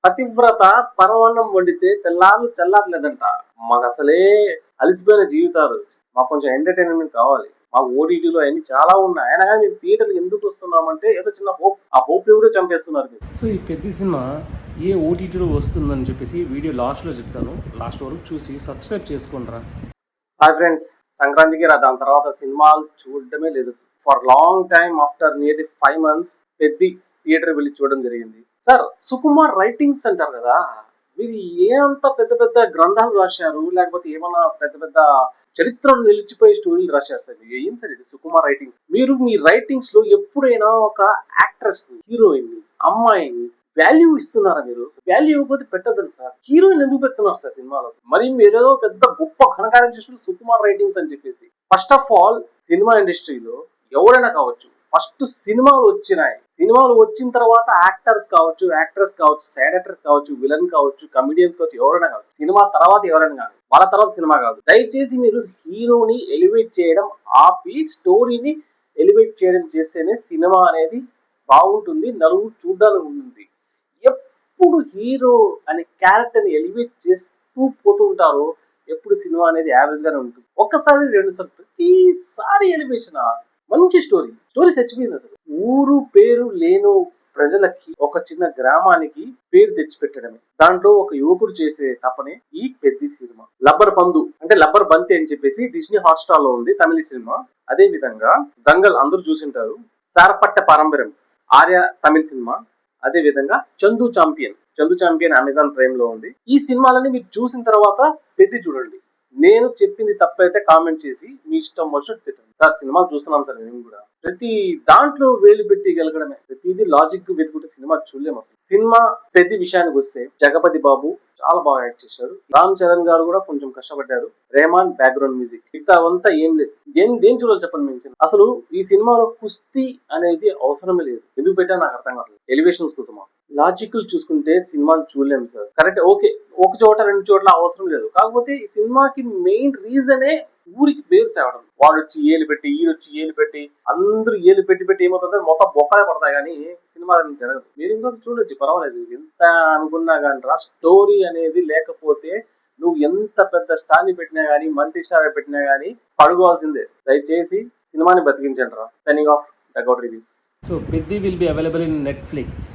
పతివ్రత పరమాన్నం వండితే తెల్లార్లు చల్లారలేదంట. మాకు అసలే అలసిపోయిన జీవితాలు, మాకు కొంచెం ఎంటర్టైన్మెంట్ కావాలి. మాకు ఓటీటీలో అన్ని చాలా ఉన్నాయి, అయినా కానీ మేము థియేటర్కి ఎందుకు వస్తున్నామంటే ఏదో చిన్న హోప్, ఆ హోప్ ని కూడా చంపేస్తున్నారు మీరు. సో ఈ పెద్ద సినిమా ఏ ఓటీటీలో వస్తుందని చెప్పేసి వీడియో లాస్ట్లో చెప్తాను, లాస్ట్ వరకు చూసి సబ్స్క్రైబ్ చేసుకుంటారా. హాయ్ ఫ్రెండ్స్, సంక్రాంతికి దాని తర్వాత సినిమాలు చూడడమే లేదు. For long time after nearly 5 months పెద్ద థియేటర్ వెళ్ళి చూడడం జరిగింది. సార్, సుకుమార్ రైటింగ్స్ అంటారు కదా, మీరు ఏమంత పెద్ద పెద్ద గ్రంథాలు రాశారు, లేకపోతే ఏమన్నా పెద్ద పెద్ద చరిత్రలు నిలిచిపోయే స్టోరీలు రాశారు సార్. ఏం సార్ ఇది సుకుమార్ రైటింగ్స్? మీరు మీ రైటింగ్స్ లో ఎప్పుడైనా ఒక యాక్ట్రెస్ ని, హీరోయిన్ ని, అమ్మాయిని వాల్యూ ఇస్తున్నారా? మీరు వాల్యూ ఇవ్వకపోతే పెట్టద్దు సార్. హీరోయిన్ ఎందుకు పెడుతున్నారు సార్ సినిమాలో? మరి మీరేదో పెద్ద గొప్ప ఘనకార్యం చేసిన సుకుమార్ రైటింగ్స్ అని చెప్పేసి. ఫస్ట్ ఆఫ్ ఆల్, సినిమా ఇండస్ట్రీలో ఎవరైనా కావచ్చు, ఫస్ట్ సినిమాలు వచ్చినాయి. సినిమాలు వచ్చిన తర్వాత యాక్టర్స్ కావచ్చు, యాక్ట్రెస్ కావచ్చు, సైడ్ యాక్టర్ కావచ్చు, విలన్ కావచ్చు, కమిడియన్స్ కావచ్చు, ఎవరైనా కావచ్చు. సినిమా తర్వాత ఎవరైనా కాదు, వాళ్ళ తర్వాత సినిమా కాదు. దయచేసి మీరు హీరోని ఎలివేట్ చేయడం ఆపి స్టోరీని ఎలివేట్ చేయడం చేస్తేనే సినిమా అనేది బాగుంటుంది, నలుగురు చూడడానికి ఉంటుంది. ఎప్పుడు హీరో అనే క్యారెక్టర్ ని ఎలివేట్ చేస్తూ పోతూ ఉంటారో ఎప్పుడు సినిమా అనేది యావరేజ్ గానే ఉంటుంది. ఒక్కసారి 2 సార్లు, ప్రతిసారి ఎలివేషన్. మంచి స్టోరీ చచ్చిపోయింది అసలు. ఊరు పేరు లేను ప్రజలకి, ఒక చిన్న గ్రామానికి పేరు తెచ్చిపెట్టడమే దాంట్లో ఒక యువకుడు చేసే తపనే ఈ పెద్ద సినిమా. లబ్బర్ పందు అంటే లబ్బర్ బంతి అని చెప్పేసి డిస్నీ హాట్స్టార్ లో ఉంది, తమిళ సినిమా. అదే విధంగా దంగల్ అందరూ చూసింటారు, సారపట్ట పారంపర్యం ఆర్య తమిళ సినిమా. అదే విధంగా చందు చాంపియన్ అమెజాన్ ప్రైమ్ లో ఉంది. ఈ సినిమాలని మీరు చూసిన తర్వాత పెద్ద చూడండి. నేను చెప్పింది తప్పైతే కామెంట్ చేసి మీ ఇష్టం వచ్చినట్టు తిట్టండి సార్. సినిమా చూస్తున్నాం సార్, నేను కూడా ప్రతి దాంట్లో వేలు పెట్టి గెలగడమే, ప్రతిదీ లాజిక్ వెతుకుంటే సినిమా చూడలేము అసలు. సినిమా ప్రతి విషయానికి వస్తే జగపతి బాబు చాలా బాగా యాక్ట్ చేశారు, రామ్ చరణ్ గారు కూడా కొంచెం కష్టపడ్డారు, రెహమాన్ బ్యాక్గ్రౌండ్ మ్యూజిక్. మిగతా అంతా ఏం లేదు. దేని చూడాలి చెప్పండి మేము. అసలు ఈ సినిమాలో కుస్తీ అనేది అవసరమే లేదు, ఎందుకు పెట్టా నాకు అర్థం కావట్లేదు. ఎలివేషన్స్ కుటుంబం లాజికల్ చూసుకుంటే సినిమాని చూడలేము సార్. కరెక్ట్, ఓకే, ఒక చోట 2 చోట్ల అవసరం లేదు. కాకపోతే ఈ సినిమాకి మెయిన్ రీజనే ఊరికి పేరు తేవడం. వాడు వచ్చి ఏలు పెట్టి, ఈడొచ్చి ఏలు పెట్టి, అందరూ ఏలు పెట్టి ఏమవుతుందో మొత్తం బొక్కలే పడతాయి, కానీ సినిమా జరగదు. మీరు ఇంకో చూడొచ్చు, పర్వాలేదు. ఎంత అనుకున్నా కానీ రా, స్టోరీ అనేది లేకపోతే నువ్వు ఎంత పెద్ద స్టార్ ని పెట్టినా గానీ, మల్టీ స్టార్ పెట్టినా గానీ పడుకోవాల్సిందే. దయచేసి సినిమాని బతికించండి రా. Signing off, dugout reviews. So Peddi will be available in Netflix.